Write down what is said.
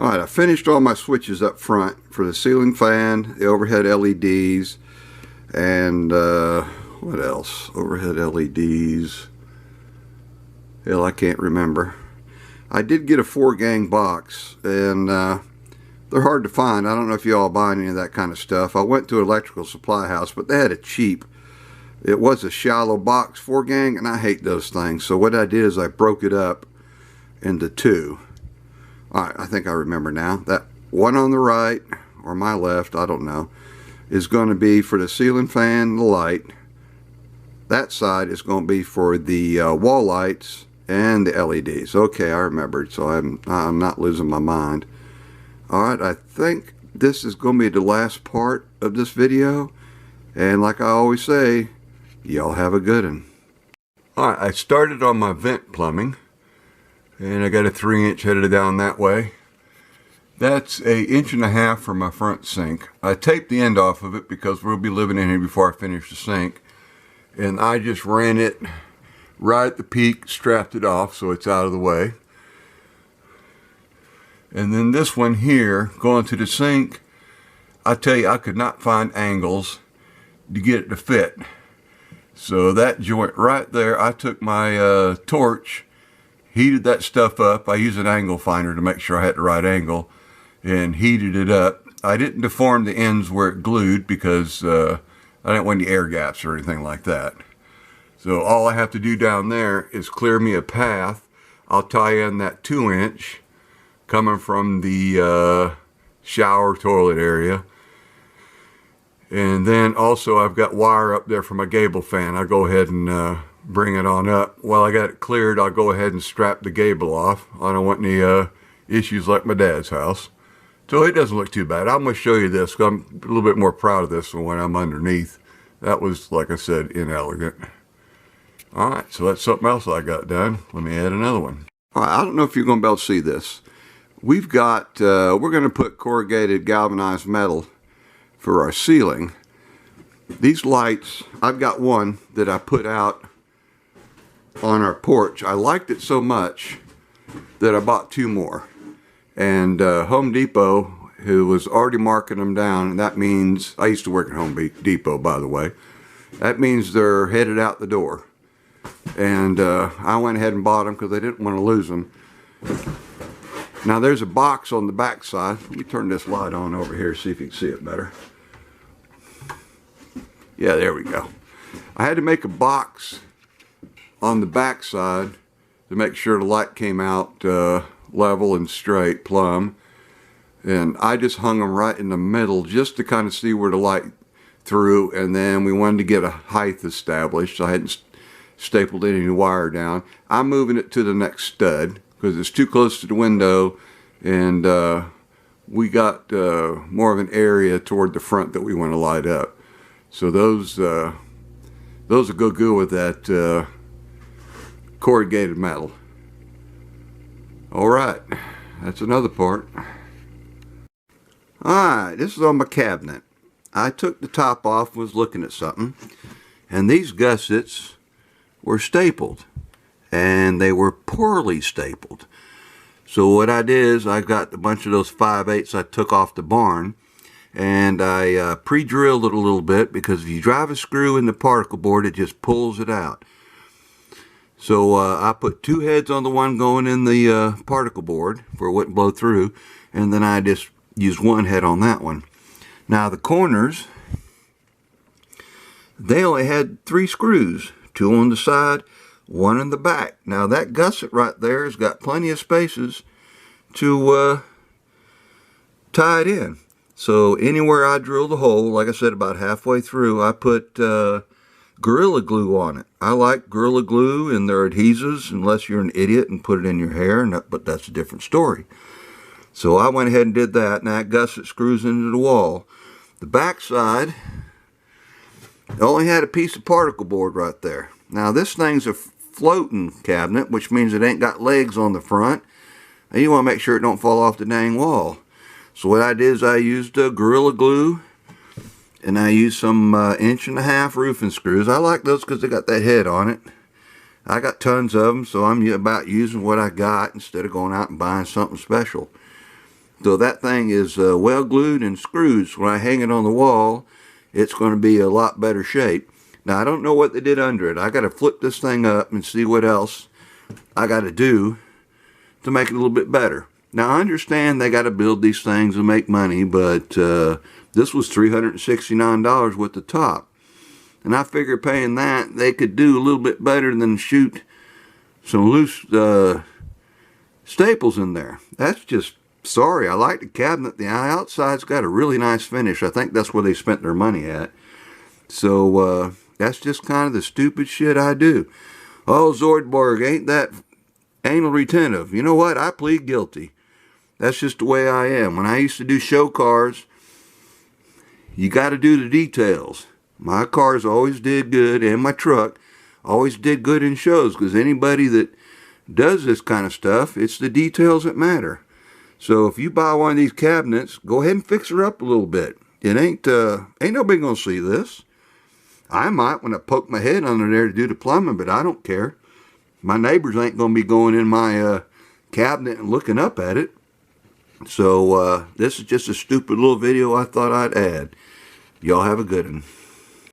Alright, I finished all my switches up front for the ceiling fan, the overhead LEDs, and what else? Overhead LEDs. Hell, I can't remember. I did get a 4-gang box, and they're hard to find. I don't know if you all buy any of that kind of stuff. I went to an electrical supply house, but they had it cheap. It was a shallow box 4-gang, and I hate those things. So what I did is I broke it up into 2. Alright, I think I remember now. That one on the right, or my left, I don't know, is going to be for the ceiling fan and the light. That side is going to be for the wall lights and the LEDs. Okay, I remembered, so I'm not losing my mind. Alright, I think this is going to be the last part of this video. And like I always say, y'all have a good one. Alright, I started on my vent plumbing. And I got a 3-inch headed down that way. That's an 1.5 inches for my front sink. I taped the end off of it because we'll be living in here before I finish the sink. And I just ran it right at the peak, strapped it off so it's out of the way. And then this one here, going to the sink, I tell you, I could not find angles to get it to fit. So that joint right there, I took my torch, heated that stuff up. I used an angle finder to make sure I had the right angle and heated it up. I didn't deform the ends where it glued because I didn't want any air gaps or anything like that. So all I have to do down there is clear me a path. I'll tie in that 2-inch coming from the shower toilet area. And then also I've got wire up there for my gable fan. I'll go ahead and bring it on up. While I got it cleared, I'll go ahead and strap the gable off. I don't want any issues like my dad's house. So it doesn't look too bad. I'm going to show you this because I'm a little bit more proud of this than when I'm underneath. That was, like I said, inelegant. Alright, so that's something else I got done. Let me add another one. Alright, I don't know if you're going to be able to see this. We've got, we're going to put corrugated galvanized metal for our ceiling. These lights, I've got one that I put out on our porch. I liked it so much that I bought 2 more. And Home Depot, who was already marking them down, and that means, I used to work at Home Depot, by the way. That means they're headed out the door. And I went ahead and bought them because I didn't want to lose them. Now there's a box on the back side. Let me turn this light on over here, see if you can see it better. Yeah, there we go. I had to make a box on the back side to make sure the light came out level and straight, plumb. And I just hung them right in the middle just to kind of see where the light through. And then we wanted to get a height established. So I hadn't stapled any wire down. I'm moving it to the next stud because it's too close to the window. And we got more of an area toward the front that we want to light up. So those will go good with that corrugated metal. Alright, that's another part. Alright, this is on my cabinet. I took the top off, was looking at something, and these gussets were stapled, and they were poorly stapled. So what I did is I got a bunch of those 5/8 I took off the barn, and I pre-drilled it a little bit because if you drive a screw in the particle board, it just pulls it out. So I put 2 heads on the one going in the particle board for it wouldn't blow through, and then I just used 1 head on that one. Now the corners, they only had 3 screws, 2 on the side, 1 in the back. Now that gusset right there has got plenty of spaces to tie it in. So anywhere I drilled a hole, like I said, about halfway through, I put Gorilla Glue on it. I like Gorilla Glue and their adhesives, unless you're an idiot and put it in your hair, but that's a different story. So I went ahead and did that. Now that gusset screws into the wall. The back side only had a piece of particle board right there. Now this thing's a floating cabinet, which means it ain't got legs on the front. And you want to make sure it don't fall off the dang wall. So what I did is I used Gorilla Glue, and I used some 1.5 inch roofing screws. I like those because they got that head on it. I got tons of them, so I'm about using what I got instead of going out and buying something special. So that thing is well glued and screwed. So when I hang it on the wall, it's going to be a lot better shape. Now, I don't know what they did under it. I got to flip this thing up and see what else I got to do to make it a little bit better. Now, I understand they got to build these things and make money, but this was $369 with the top. And I figure paying that, they could do a little bit better than shoot some loose staples in there. That's just, sorry, I like the cabinet. The outside's got a really nice finish. I think that's where they spent their money at. So, that's just kind of the stupid shit I do. Oh, Zoidberg, ain't that anal retentive? You know what? I plead guilty. That's just the way I am. When I used to do show cars, you got to do the details. My cars always did good, and my truck always did good in shows, because anybody that does this kind of stuff, it's the details that matter. So if you buy one of these cabinets, go ahead and fix her up a little bit. It ain't nobody gonna see this. I might when I poke my head under there to do the plumbing, but I don't care. My neighbors ain't gonna be going in my cabinet and looking up at it. So this is just a stupid little video I thought I'd add. Y'all have a good one.